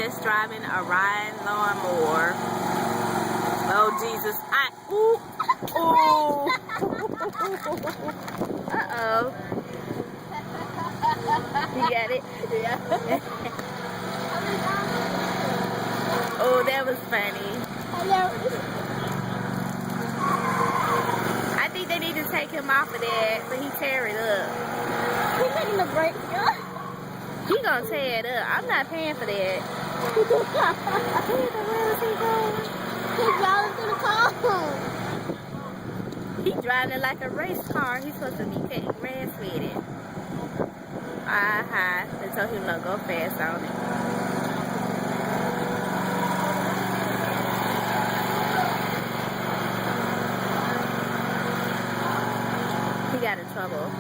test driving a Ryan lawnmower. Oh Jesus! Ooh. Uh-oh. You got it? Yeah. Oh, that was funny. I think they need to take him off of that so he tear it up. He's taking the brake. He gonna tear it up. I'm not paying for that. Where is he going? He's driving through the car. He driving it like a race car. He's supposed to be cutting grass with it. They told him not to go fast on it. He got in trouble.